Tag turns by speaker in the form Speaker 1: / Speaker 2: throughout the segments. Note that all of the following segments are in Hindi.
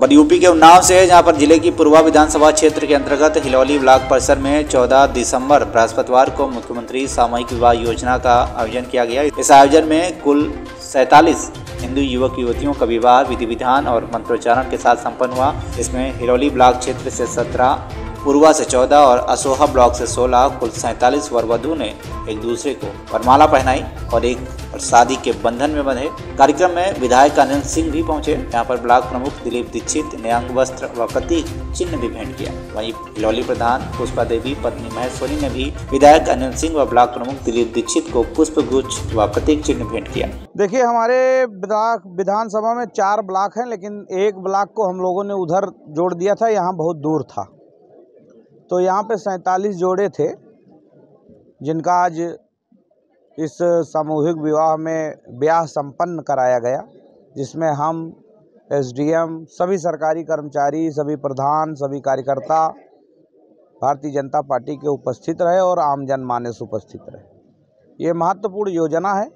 Speaker 1: पर यूपी के उन्नाव से है, जहां पर जिले की पूर्वा विधानसभा क्षेत्र के अंतर्गत हिलौली ब्लॉक परिसर में 14 दिसंबर बृहस्पतिवार को मुख्यमंत्री सामूहिक विवाह योजना का आयोजन किया गया। इस आयोजन में कुल 47 हिंदू युवक युवतियों का विवाह विधि विधान और मंत्रोच्चारण के साथ संपन्न हुआ। इसमें हिलौली ब्लॉक क्षेत्र से 17, पूर्वा से 14 और असोहा ब्लॉक से 16 कुल 47 वर वधु ने एक दूसरे को वरमाला पहनाई और शादी के बंधन में बंधे। कार्यक्रम में विधायक अनिल सिंह भी पहुंचे। यहाँ पर ब्लॉक प्रमुख दिलीप दीक्षित ने अंग वस्त्र व प्रतीक चिन्ह भी भेंट किया। वहीं हिलौली प्रधान पुष्पा देवी पत्नी महेश्वरी ने भी विधायक अनिल सिंह व ब्लॉक प्रमुख दिलीप दीक्षित को पुष्प गुच्छ व प्रतीक चिन्ह भेंट किया।
Speaker 2: देखिए, हमारे विधानसभा में 4 ब्लॉक हैं, लेकिन एक ब्लॉक को हम लोगों ने उधर जोड़ दिया था, यहाँ बहुत दूर था। तो यहाँ पे 47 जोड़े थे जिनका आज इस सामूहिक विवाह में ब्याह संपन्न कराया गया, जिसमें हम एसडीएम, सभी सरकारी कर्मचारी, सभी प्रधान, सभी कार्यकर्ता भारतीय जनता पार्टी के उपस्थित रहे और आम जनमानस उपस्थित रहे। ये महत्वपूर्ण योजना है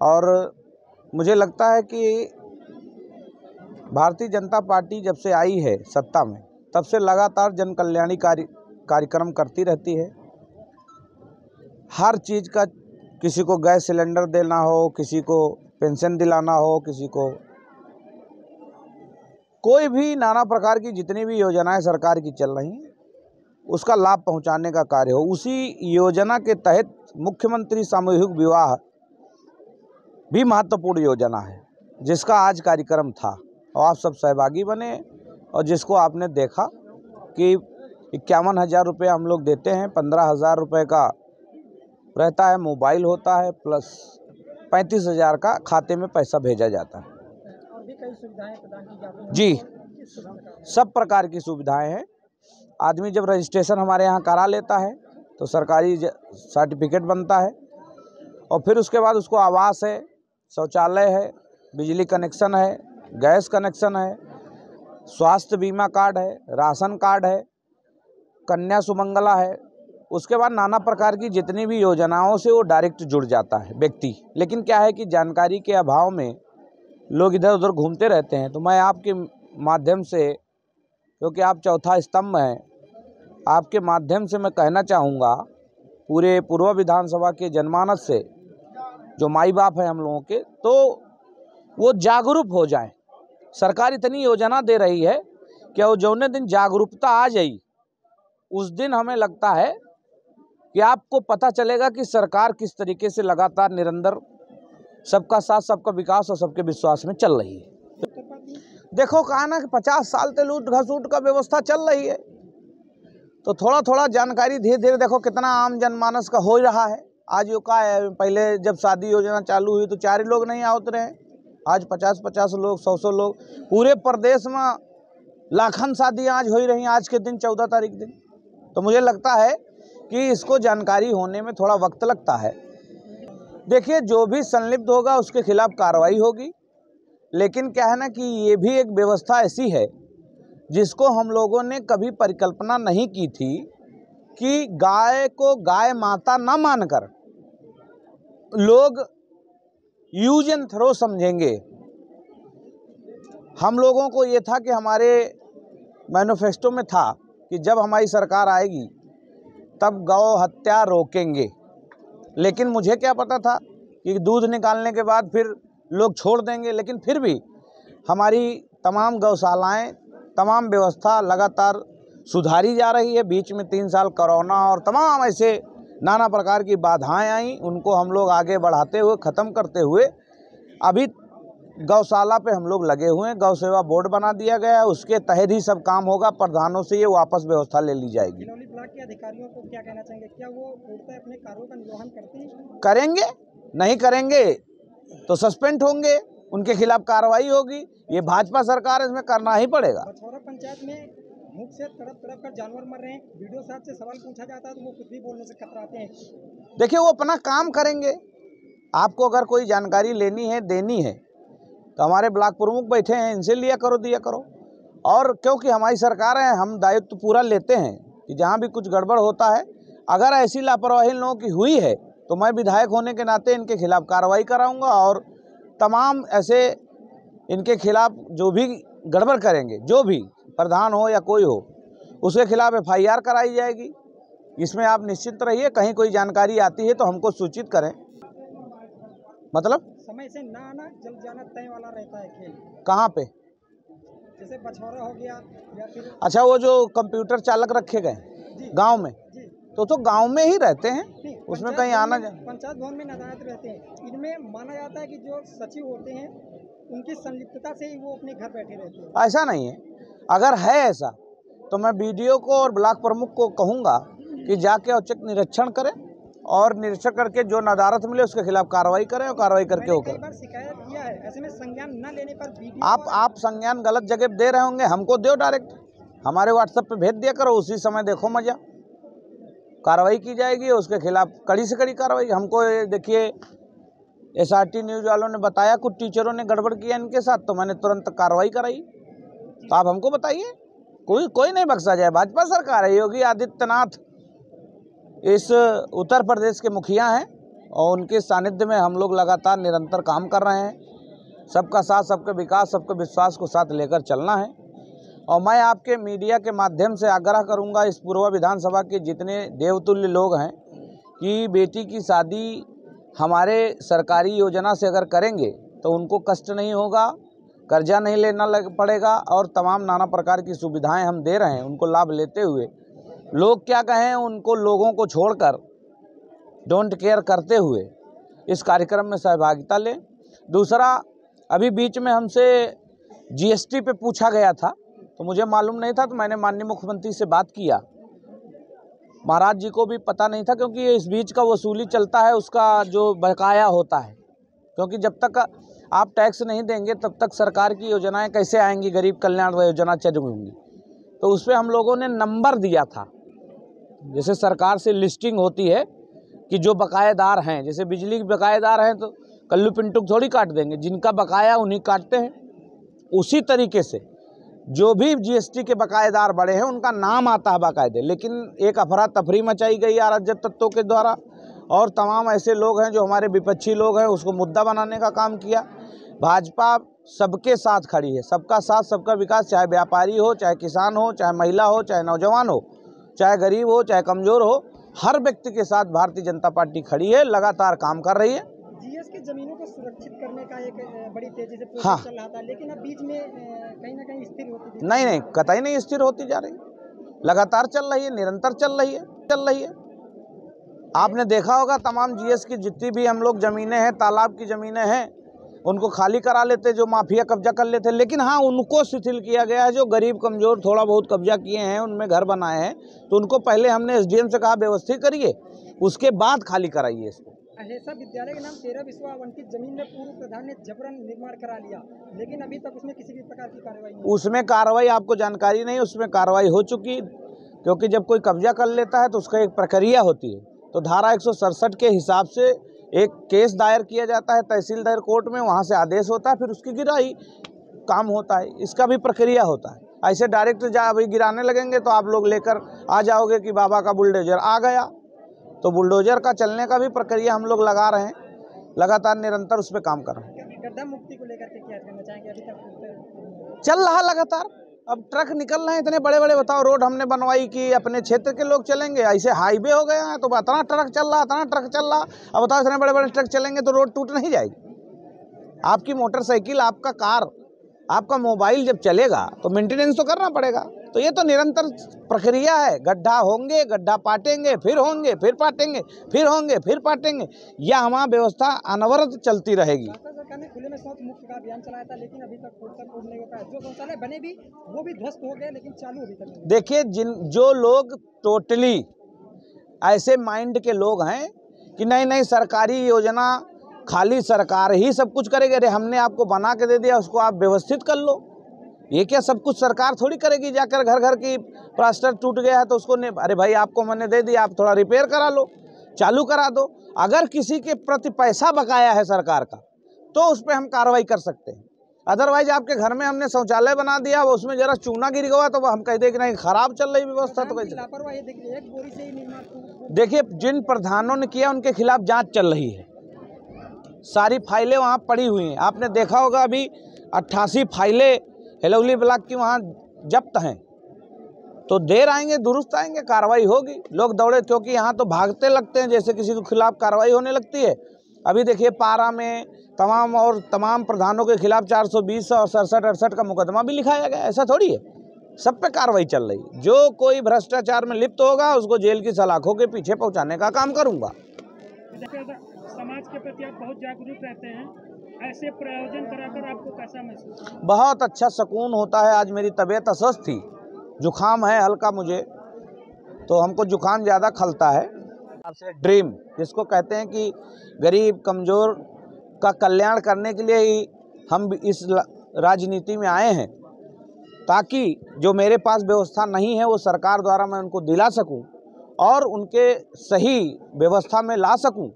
Speaker 2: और मुझे लगता है कि भारतीय जनता पार्टी जब से आई है सत्ता में, तब से लगातार जन कल्याणी कार्यक्रम करती रहती है। हर चीज़ का, किसी को गैस सिलेंडर देना हो, किसी को पेंशन दिलाना हो, किसी को कोई भी नाना प्रकार की जितनी भी योजनाएं सरकार की चल रही हैं, उसका लाभ पहुंचाने का कार्य हो। उसी योजना के तहत मुख्यमंत्री सामूहिक विवाह भी महत्वपूर्ण योजना है, जिसका आज कार्यक्रम था और आप सब सहभागी बने और जिसको आपने देखा कि 51,000 रुपये हम लोग देते हैं, 15,000 रुपये का रहता है, मोबाइल होता है, प्लस 35,000 का खाते में पैसा भेजा जाता है।
Speaker 3: और भी कई सुविधाएं प्रदान की जाती हैं
Speaker 2: जी, सब प्रकार की सुविधाएं हैं। आदमी जब रजिस्ट्रेशन हमारे यहाँ करा लेता है तो सरकारी सर्टिफिकेट बनता है और फिर उसके बाद उसको आवास है, शौचालय है, बिजली कनेक्शन है, गैस कनेक्शन है, स्वास्थ्य बीमा कार्ड है, राशन कार्ड है, कन्या सुमंगला है। उसके बाद नाना प्रकार की जितनी भी योजनाओं से वो डायरेक्ट जुड़ जाता है व्यक्ति। लेकिन क्या है कि जानकारी के अभाव में लोग इधर उधर घूमते रहते हैं। तो मैं आपके माध्यम से, क्योंकि आप चौथा स्तंभ हैं, आपके माध्यम से मैं कहना चाहूँगा पूरे पूर्व विधानसभा के जनमानस से, जो माई बाप है हम लोगों के, तो वो जागरूक हो जाएं। सरकार इतनी योजना दे रही है कि वो जौने दिन जागरूकता आ जाई, उस दिन हमें लगता है कि आपको पता चलेगा कि सरकार किस तरीके से लगातार निरंतर सबका साथ, सबका विकास और सबके विश्वास में चल रही है। देखो, कहा ना कि 50 साल से लूट घसूट का व्यवस्था चल रही है, तो थोड़ा थोड़ा जानकारी धीरे धीरे देखो कितना आम जनमानस का हो रहा है। आज यो का है, पहले जब शादी योजना चालू हुई तो 4 ही लोग नहीं आवत रहे, आज 50-50 लोग, 100 लोग, पूरे प्रदेश में लाखन शादियाँ आज हो रही, आज के दिन 14 तारीख दिन। तो मुझे लगता है कि इसको जानकारी होने में थोड़ा वक्त लगता है। देखिए, जो भी संलिप्त होगा उसके खिलाफ कार्रवाई होगी, लेकिन क्या है ना कि ये भी एक व्यवस्था ऐसी है जिसको हम लोगों ने कभी परिकल्पना नहीं की थी कि गाय को गाय माता न मानकर लोग यूज एंड थ्रो समझेंगे। हम लोगों को ये था कि हमारे मैनिफेस्टो में था कि जब हमारी सरकार आएगी तब गौ हत्या रोकेंगे, लेकिन मुझे क्या पता था कि दूध निकालने के बाद फिर लोग छोड़ देंगे। लेकिन फिर भी हमारी तमाम गौशालाएं, तमाम व्यवस्था लगातार सुधारी जा रही है। बीच में 3 साल कोरोना और तमाम ऐसे नाना प्रकार की बाधाएं आई, उनको हम लोग आगे बढ़ाते हुए, ख़त्म करते हुए अभी गौशाला पे हम लोग लगे हुए हैं। गौ सेवा बोर्ड बना दिया गया है, उसके तहत ही सब काम होगा। प्रधानों से ये वापस व्यवस्था ले ली जाएगी।
Speaker 3: हिलौली ब्लॉक के अधिकारियों को क्या कहना चाहेंगे? क्या वो पूर्णतः अपने कार्यों का निर्वहन करते हैं?
Speaker 2: करेंगे, नहीं करेंगे तो सस्पेंड होंगे, उनके खिलाफ कार्रवाई होगी। ये भाजपा सरकार है, इसमें करना ही पड़ेगा।
Speaker 3: बछौरा पंचायत में मुख से तड़प कर जानवर मर रहे हैं, वीडियो साहब से सवाल पूछा जाता है तो वो कुछ भी बोलने से कतराते हैं।
Speaker 2: देखिए, वो अपना काम करेंगे। आपको अगर कोई जानकारी लेनी है, देनी है, तो हमारे ब्लॉक प्रमुख बैठे हैं, इनसे लिया करो, दिया करो। और क्योंकि हमारी सरकार है, हम दायित्व पूरा लेते हैं कि जहाँ भी कुछ गड़बड़ होता है, अगर ऐसी लापरवाही लोगों की हुई है तो मैं विधायक होने के नाते इनके खिलाफ कार्रवाई कराऊंगा और तमाम ऐसे इनके खिलाफ जो भी गड़बड़ करेंगे, जो भी प्रधान हो या कोई हो, उसके खिलाफ FIR कराई जाएगी। इसमें आप निश्चित रहिए। कहीं कोई जानकारी आती है तो हमको सूचित करें। मतलब
Speaker 3: समय से ना आना, जल्द जाना तय वाला रहता है खेल।
Speaker 2: कहाँ पे?
Speaker 3: जैसे बछौरा हो गया या फिर
Speaker 2: अच्छा, वो जो कंप्यूटर चालक रखे गए गांव में,
Speaker 3: जी
Speaker 2: तो गांव में ही रहते हैं,
Speaker 3: नहीं,
Speaker 2: उसमें कहीं आना
Speaker 3: पंचायत भवन में नदायत रहते हैं। इनमें माना जाता है कि जो सचिव होते हैं उनकी संलिप्तता से ही वो अपने घर बैठे रहते हैं।
Speaker 2: ऐसा नहीं है। अगर है ऐसा तो मैं BDO को और ब्लॉक प्रमुख को कहूँगा कि जाके औचक निरीक्षण करें और निरीक्षण करके जो नदारत मिले उसके खिलाफ कार्रवाई करें और कार्रवाई करके वो
Speaker 3: कई
Speaker 2: करें।
Speaker 3: बार शिकायत किया है, ऐसे में संज्ञान न लेने पर BDO
Speaker 2: आप संज्ञान गलत जगह दे रहे होंगे, हमको दो डायरेक्ट, हमारे WhatsApp पे भेज दिया करो, उसी समय देखो मजा, कार्रवाई की जाएगी। उसके खिलाफ कड़ी से कड़ी कार्रवाई। हमको देखिए SRT न्यूज़ वालों ने बताया कुछ टीचरों ने गड़बड़ किया इनके साथ, तो मैंने तुरंत कार्रवाई कराई। तो आप हमको बताइए, कोई नहीं बख्शा जाए। भाजपा सरकार है, योगी आदित्यनाथ इस उत्तर प्रदेश के मुखिया हैं और उनके सानिध्य में हम लोग लगातार निरंतर काम कर रहे हैं। सबका साथ, सबका विकास, सबके विश्वास को साथ लेकर चलना है। और मैं आपके मीडिया के माध्यम से आग्रह करूंगा इस पूर्व विधानसभा के जितने देवतुल्य लोग हैं कि बेटी की शादी हमारे सरकारी योजना से अगर करेंगे तो उनको कष्ट नहीं होगा, कर्जा नहीं लेना पड़ेगा और तमाम नाना प्रकार की सुविधाएं हम दे रहे हैं। उनको लाभ लेते हुए लोग क्या कहें, उनको लोगों को छोड़कर डोंट केयर करते हुए इस कार्यक्रम में सहभागिता लें। दूसरा, अभी बीच में हमसे GST पे पूछा गया था, तो मुझे मालूम नहीं था, तो मैंने माननीय मुख्यमंत्री से बात किया। महाराज जी को भी पता नहीं था, क्योंकि ये इस बीच का वसूली चलता है, उसका जो बकाया होता है। क्योंकि जब तक आप टैक्स नहीं देंगे तब तक सरकार की योजनाएं कैसे आएंगी, गरीब कल्याण योजना चलेंगी। तो उस पर हम लोगों ने नंबर दिया था। जैसे सरकार से लिस्टिंग होती है कि जो बकायेदार हैं, जैसे बिजली के बकायेदार हैं तो कल्लू पिंटू थोड़ी काट देंगे, जिनका बकाया उन्हीं काटते हैं। उसी तरीके से जो भी GST के बकायेदार बड़े हैं उनका नाम आता है बाकायदे। लेकिन एक अफरा तफरी मचाई गई अराजक तत्वों के द्वारा, और तमाम ऐसे लोग हैं जो हमारे विपक्षी लोग हैं, उसको मुद्दा बनाने का काम किया। भाजपा सबके साथ खड़ी है, सबका साथ सबका विकास, चाहे व्यापारी हो, चाहे किसान हो, चाहे महिला हो, चाहे नौजवान हो, चाहे गरीब हो, चाहे कमज़ोर हो, हर व्यक्ति के साथ भारतीय जनता पार्टी खड़ी है, लगातार काम कर रही है।
Speaker 3: GS की जमीनों को सुरक्षित करने का एक बड़ी तेजी से प्रोसेस
Speaker 2: हाँ
Speaker 3: चल रहा था, लेकिन अब बीच में कहीं ना कहीं स्थिर होती थी।
Speaker 2: नहीं, कतई नहीं स्थिर होती जा रही, लगातार चल रही है, निरंतर चल रही है। आपने देखा होगा तमाम GS की जितनी भी हम लोग ज़मीनें हैं, तालाब की ज़मीनें हैं, उनको खाली करा लेते जो माफिया कब्जा कर लेते। लेकिन हाँ, उनको शिथिल किया गया है। जो गरीब कमज़ोर थोड़ा बहुत कब्जा किए हैं, उनमें घर बनाए हैं, तो उनको पहले हमने SDM से कहा व्यवस्थित करिए, उसके बाद खाली कराइए इसको।
Speaker 3: अहेसा विद्यालय के नाम 13 विश्व आवंटित जमीन में पूर्व प्रधान ने जबरन निर्माण करा लिया, लेकिन अभी तक उसमें किसी भी प्रकार की कार्रवाई नहीं।
Speaker 2: उसमें कार्रवाई आपको जानकारी नहीं, उसमें कार्रवाई हो चुकी। क्योंकि जब कोई कब्जा कर लेता है तो उसका एक प्रक्रिया होती है। तो धारा 167 के हिसाब से एक केस दायर किया जाता है तहसील दायर कोर्ट में, वहाँ से आदेश होता है, फिर उसकी गिराई काम होता है। इसका भी प्रक्रिया होता है। ऐसे डायरेक्ट अभी गिराने लगेंगे तो आप लोग लेकर आ जाओगे कि बाबा का बुलडोजर आ गया। तो बुलडोजर का चलने का भी प्रक्रिया हम लोग लगा रहे हैं, लगातार निरंतर उस पर काम कर रहे हैं।
Speaker 3: गड्ढा मुक्ति को लेकर के क्या कहना चाहेंगे? अभी तक
Speaker 2: चल रहा लगातार, अब ट्रक निकल रहे हैं इतने बड़े बड़े। बताओ, रोड हमने बनवाई कि अपने क्षेत्र के लोग चलेंगे, ऐसे हाईवे हो गया है तो इतना ट्रक चल रहा। अब बताओ, इतने बड़े बड़े ट्रक चलेंगे तो रोड टूट नहीं जाएगी? आपकी मोटरसाइकिल, आपका कार, आपका मोबाइल जब चलेगा तो मेंटेनेंस तो करना पड़ेगा। तो ये तो निरंतर प्रक्रिया है। गड्ढा होंगे, गड्ढा पाटेंगे, फिर होंगे, फिर पाटेंगे, फिर होंगे, फिर पाटेंगे। यह हमारी व्यवस्था अनवरत चलती रहेगी।
Speaker 3: सरकार ने खुले में शौच मुक्त का अभियान चलाया था, लेकिन अभी तक खोद नहीं हो पाया। जो शौचालय बने भी वो भी ध्वस्त हो गए, लेकिन चालू अभी तक नहीं।
Speaker 2: देखिए, जो लोग टोटली ऐसे माइंड के लोग हैं कि नहीं सरकारी योजना खाली सरकार ही सब कुछ करेगी, अरे हमने आपको बना के दे दिया, उसको आप व्यवस्थित कर लो। ये क्या सब कुछ सरकार थोड़ी करेगी? जाकर घर घर की प्लास्टर टूट गया है तो उसको नहीं, अरे भाई आपको मैंने दे दिया, आप थोड़ा रिपेयर करा लो, चालू करा दो। अगर किसी के प्रति पैसा बकाया है सरकार का तो उस पर हम कार्रवाई कर सकते हैं। अदरवाइज आपके घर में हमने शौचालय बना दिया, उसमें जरा चूना गिर गया तो हम कह दे कि नहीं खराब चल रही व्यवस्था, तो कैसे?
Speaker 3: लापरवाही एक बोरी से ही निर्माण।
Speaker 2: देखिए, जिन प्रधानों ने किया उनके खिलाफ जांच चल रही है, सारी फाइलें वहाँ पड़ी हुई हैं। आपने देखा होगा अभी 88 फाइलें हिलौली ब्लॉक की वहाँ जब्त हैं, तो देर आएंगे दुरुस्त आएंगे, कार्रवाई होगी। लोग दौड़े क्योंकि यहाँ तो भागते लगते हैं जैसे किसी के खिलाफ कार्रवाई होने लगती है। अभी देखिए पारा में तमाम प्रधानों के खिलाफ 420 और 67-68 का मुकदमा भी लिखाया गया। ऐसा थोड़ी है, सब पे कार्रवाई चल रही। जो कोई भ्रष्टाचार में लिप्त होगा उसको जेल की सलाखों के पीछे पहुँचाने का काम करूँगा।
Speaker 3: समाज के प्रति आप बहुत जागरूक रहते हैं, ऐसे प्रयोजन कराकर आपको कैसा महसूस?
Speaker 2: बहुत अच्छा सुकून होता है। आज मेरी तबीयत अस्वस्थ थी, जुखाम है हल्का मुझे, तो हमको जुखाम ज़्यादा खलता है। ड्रीम जिसको कहते हैं कि गरीब कमज़ोर का कल्याण करने के लिए ही हम इस राजनीति में आए हैं, ताकि जो मेरे पास व्यवस्था नहीं है वो सरकार द्वारा मैं उनको दिला सकूं और उनके सही व्यवस्था में ला सकूं।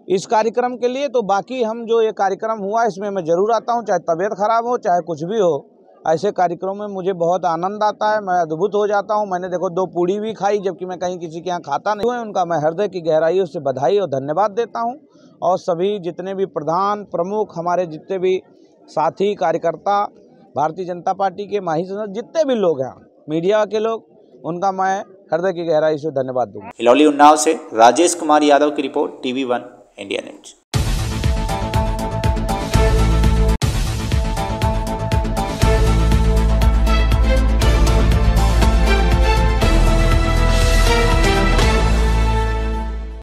Speaker 2: इस कार्यक्रम के लिए तो बाकी हम जो ये कार्यक्रम हुआ इसमें मैं ज़रूर आता हूं, चाहे तबीयत खराब हो चाहे कुछ भी हो। ऐसे कार्यक्रमों में मुझे बहुत आनंद आता है, मैं अद्भुत हो जाता हूं। मैंने देखो 2 पूड़ी भी खाई, जबकि मैं कहीं किसी के यहाँ खाता नहीं हुआ। उनका मैं हृदय की गहराइयों से बधाई और धन्यवाद देता हूं। और सभी जितने भी प्रधान प्रमुख हमारे जितने भी साथी कार्यकर्ता भारतीय जनता पार्टी के माही जितने भी लोग हैं, मीडिया के लोग, उनका मैं हृदय की गहराई से धन्यवाद दूंगा।
Speaker 1: हिलौली उन्नाव से राजेश कुमार यादव की रिपोर्ट, TV1 इंडिया न्यूज।